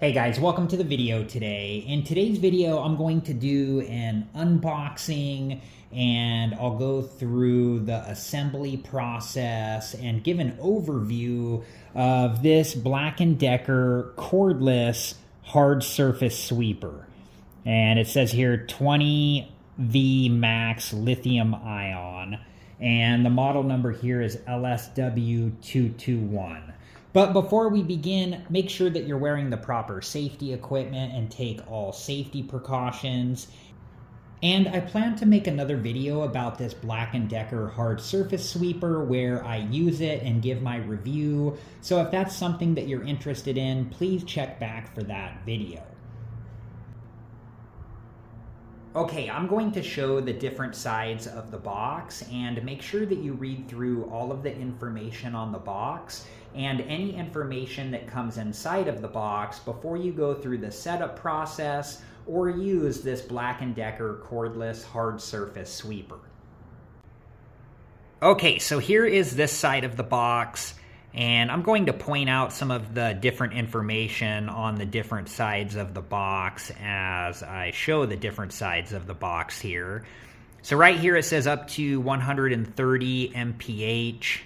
Hey guys, welcome to the video today. In today's video, I'm going to do an unboxing and I'll go through the assembly process and give an overview of this Black & Decker cordless hard surface sweeper. And it says here 20V max lithium ion, and the model number here is LSW221. But before we begin, make sure that you're wearing the proper safety equipment and take all safety precautions. And I plan to make another video about this Black & Decker hard surface sweeper where I use it and give my review. So if that's something that you're interested in, please check back for that video. Okay, I'm going to show the different sides of the box, and make sure that you read through all of the information on the box and any information that comes inside of the box before you go through the setup process or use this Black & Decker cordless hard surface sweeper. Okay, so here is this side of the box, and I'm going to point out some of the different information on the different sides of the box as I show the different sides of the box here. So right here it says up to 130 mph.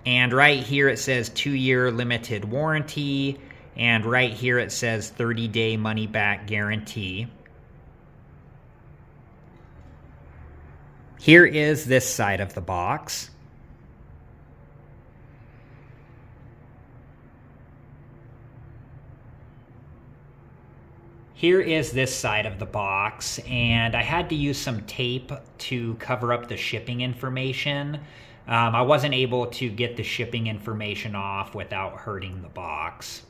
And right here it says 2-year limited warranty. And right here it says 30-day money-back guarantee. Here is this side of the box. Here is this side of the box, and I had to use some tape to cover up the shipping information. I wasn't able to get the shipping information off without hurting the box.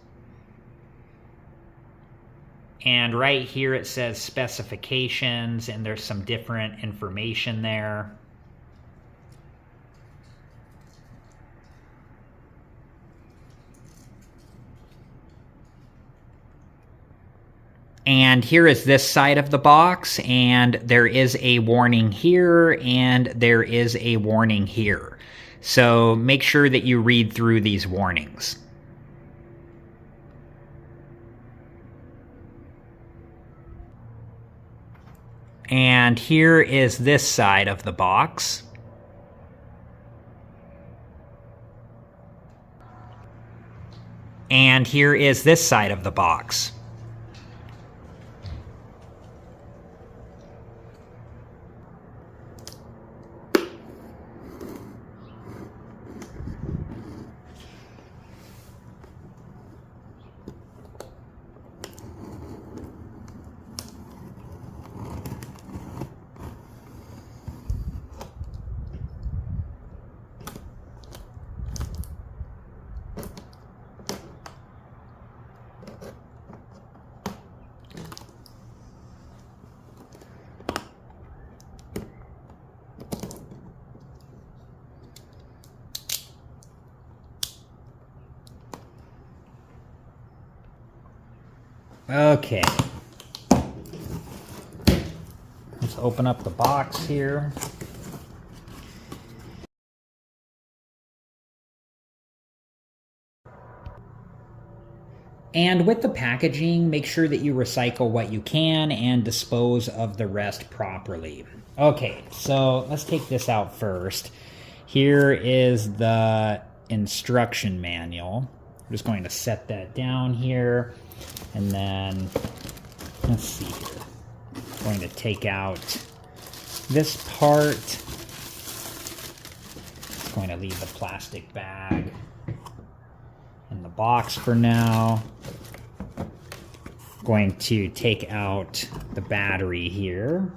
And right here it says specifications, and there's some different information there. And here is this side of the box, and there is a warning here, and there is a warning here. So make sure that you read through these warnings. And here is this side of the box. And here is this side of the box. Okay, let's open up the box here. And with the packaging, make sure that you recycle what you can and dispose of the rest properly. Okay, so let's take this out first. Here is the instruction manual. I'm just going to set that down here. And then, let's see here. I'm going to take out this part. I'm going to leave the plastic bag in the box for now. I'm going to take out the battery here.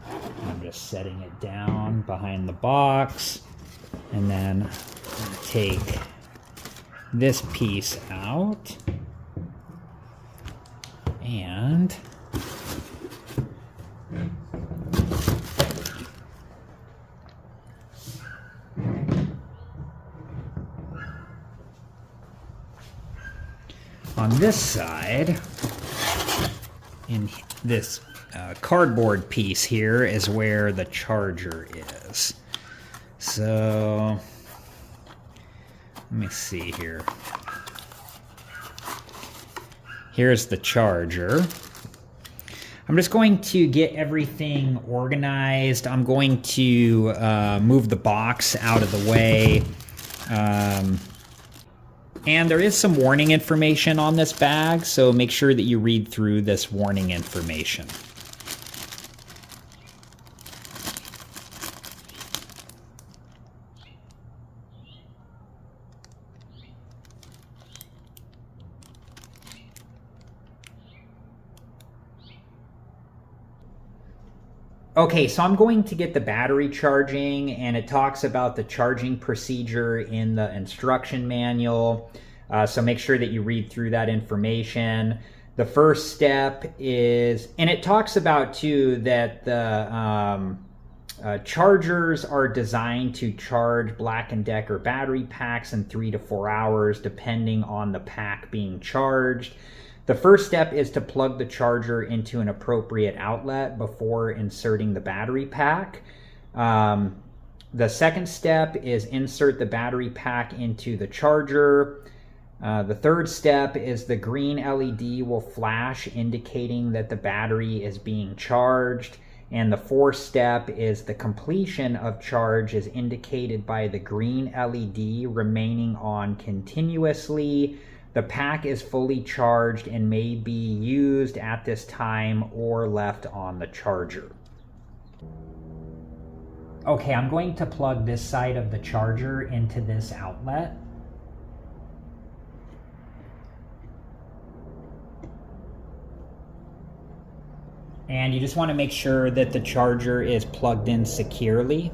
I'm just setting it down behind the box. And then I'm going to take this piece out. And on this side, in this cardboard piece here, is where the charger is. So Let me see here. Here's the charger. I'm just going to get everything organized. I'm going to move the box out of the way. And there is some warning information on this bag, so make sure that you read through this warning information. Okay, so I'm going to get the battery charging, and it talks about the charging procedure in the instruction manual. So make sure that you read through that information. The first step is, and it talks about too that the chargers are designed to charge Black & Decker battery packs in 3 to 4 hours, depending on the pack being charged. The first step is to plug the charger into an appropriate outlet before inserting the battery pack. The second step is insert the battery pack into the charger. The third step is the green LED will flash indicating that the battery is being charged. And the fourth step is the completion of charge is indicated by the green LED remaining on continuously. The pack is fully charged and may be used at this time or left on the charger. Okay, I'm going to plug this side of the charger into this outlet. And you just want to make sure that the charger is plugged in securely.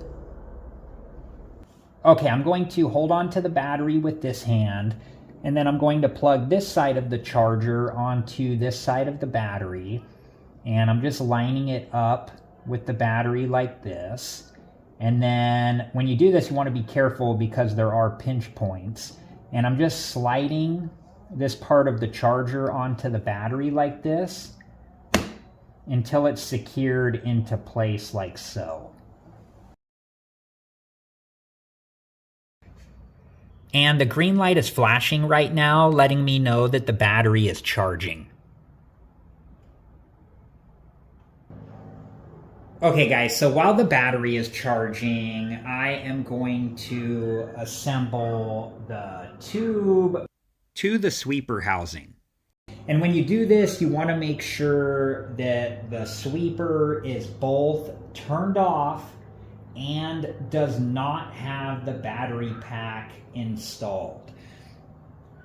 Okay, I'm going to hold on to the battery with this hand, and then I'm going to plug this side of the charger onto this side of the battery, and I'm just lining it up with the battery like this. And then when you do this, you want to be careful because there are pinch points. And I'm just sliding this part of the charger onto the battery like this until it's secured into place like so. And the green light is flashing right now, letting me know that the battery is charging. Okay guys, so while the battery is charging, I am going to assemble the tube to the sweeper housing. And when you do this, you want to make sure that the sweeper is both turned off and does not have the battery pack installed.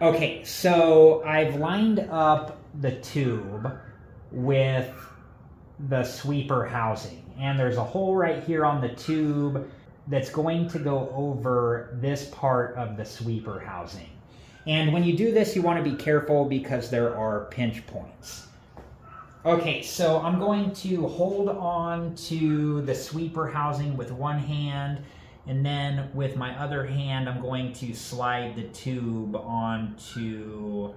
Okay, so I've lined up the tube with the sweeper housing, and there's a hole right here on the tube that's going to go over this part of the sweeper housing. And when you do this, you want to be careful because there are pinch points. Okay, so I'm going to hold on to the sweeper housing with one hand, and then with my other hand, I'm going to slide the tube onto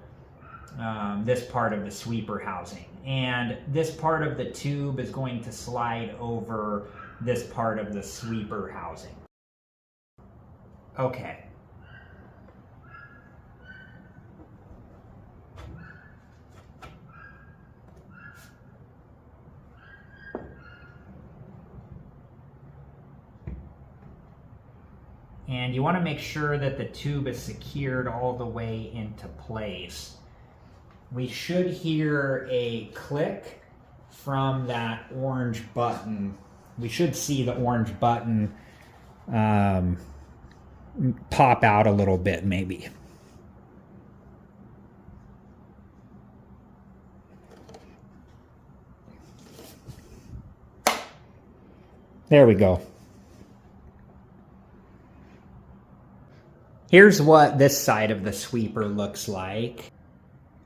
this part of the sweeper housing. And this part of the tube is going to slide over this part of the sweeper housing. Okay. And you want to make sure that the tube is secured all the way into place. We should hear a click from that orange button. We should see the orange button pop out a little bit maybe. There we go. Here's what this side of the sweeper looks like.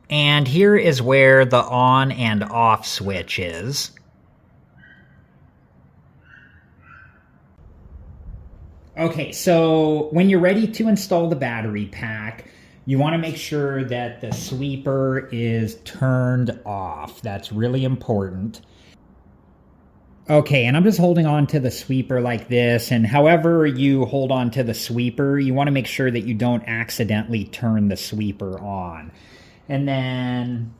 And here is where the on and off switch is. Okay, so when you're ready to install the battery pack, you want to make sure that the sweeper is turned off. That's really important. Okay, and I'm just holding on to the sweeper like this, and however you hold on to the sweeper, you want to make sure that you don't accidentally turn the sweeper on. And then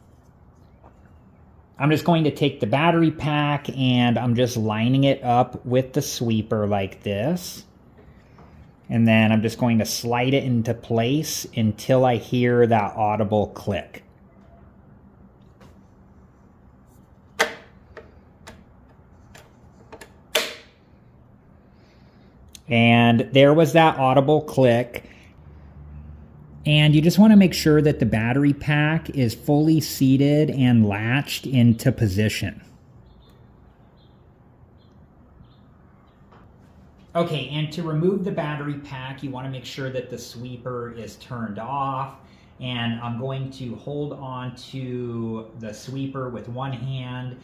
I'm just going to take the battery pack and I'm just lining it up with the sweeper like this. And then I'm just going to slide it into place until I hear that audible click. And there was that audible click. And you just want to make sure that the battery pack is fully seated and latched into position. Okay, and to remove the battery pack, you want to make sure that the sweeper is turned off. And I'm going to hold on to the sweeper with one hand.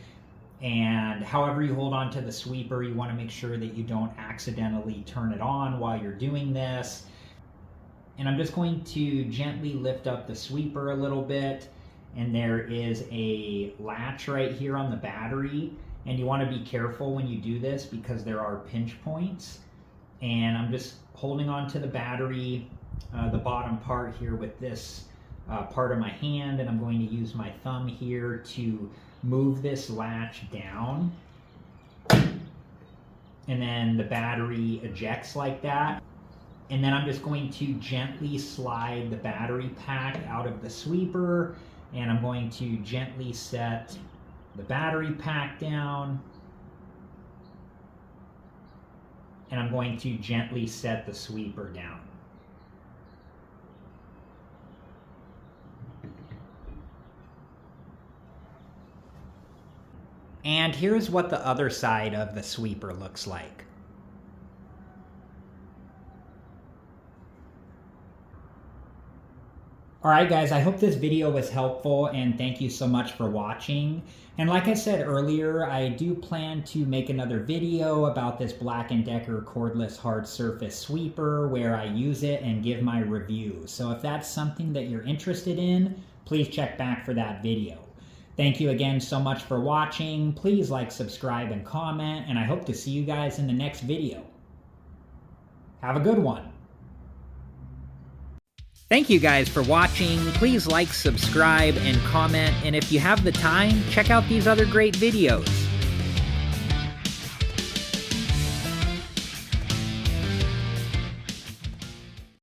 And however you hold on to the sweeper, you want to make sure that you don't accidentally turn it on while you're doing this. And I'm just going to gently lift up the sweeper a little bit. And there is a latch right here on the battery. And you want to be careful when you do this because there are pinch points. And I'm just holding on to the battery, the bottom part here with this part of my hand. And I'm going to use my thumb here to move this latch down. And then the battery ejects like that. And then I'm just going to gently slide the battery pack out of the sweeper, and I'm going to gently set the battery pack down, and I'm going to gently set the sweeper down. And here's what the other side of the sweeper looks like. Alright guys, I hope this video was helpful and thank you so much for watching. And like I said earlier, I do plan to make another video about this Black & Decker cordless hard surface sweeper where I use it and give my review. So if that's something that you're interested in, please check back for that video. Thank you again so much for watching. Please like, subscribe, and comment, and I hope to see you guys in the next video. Have a good one. Thank you guys for watching. Please like, subscribe, and comment, and if you have the time, check out these other great videos.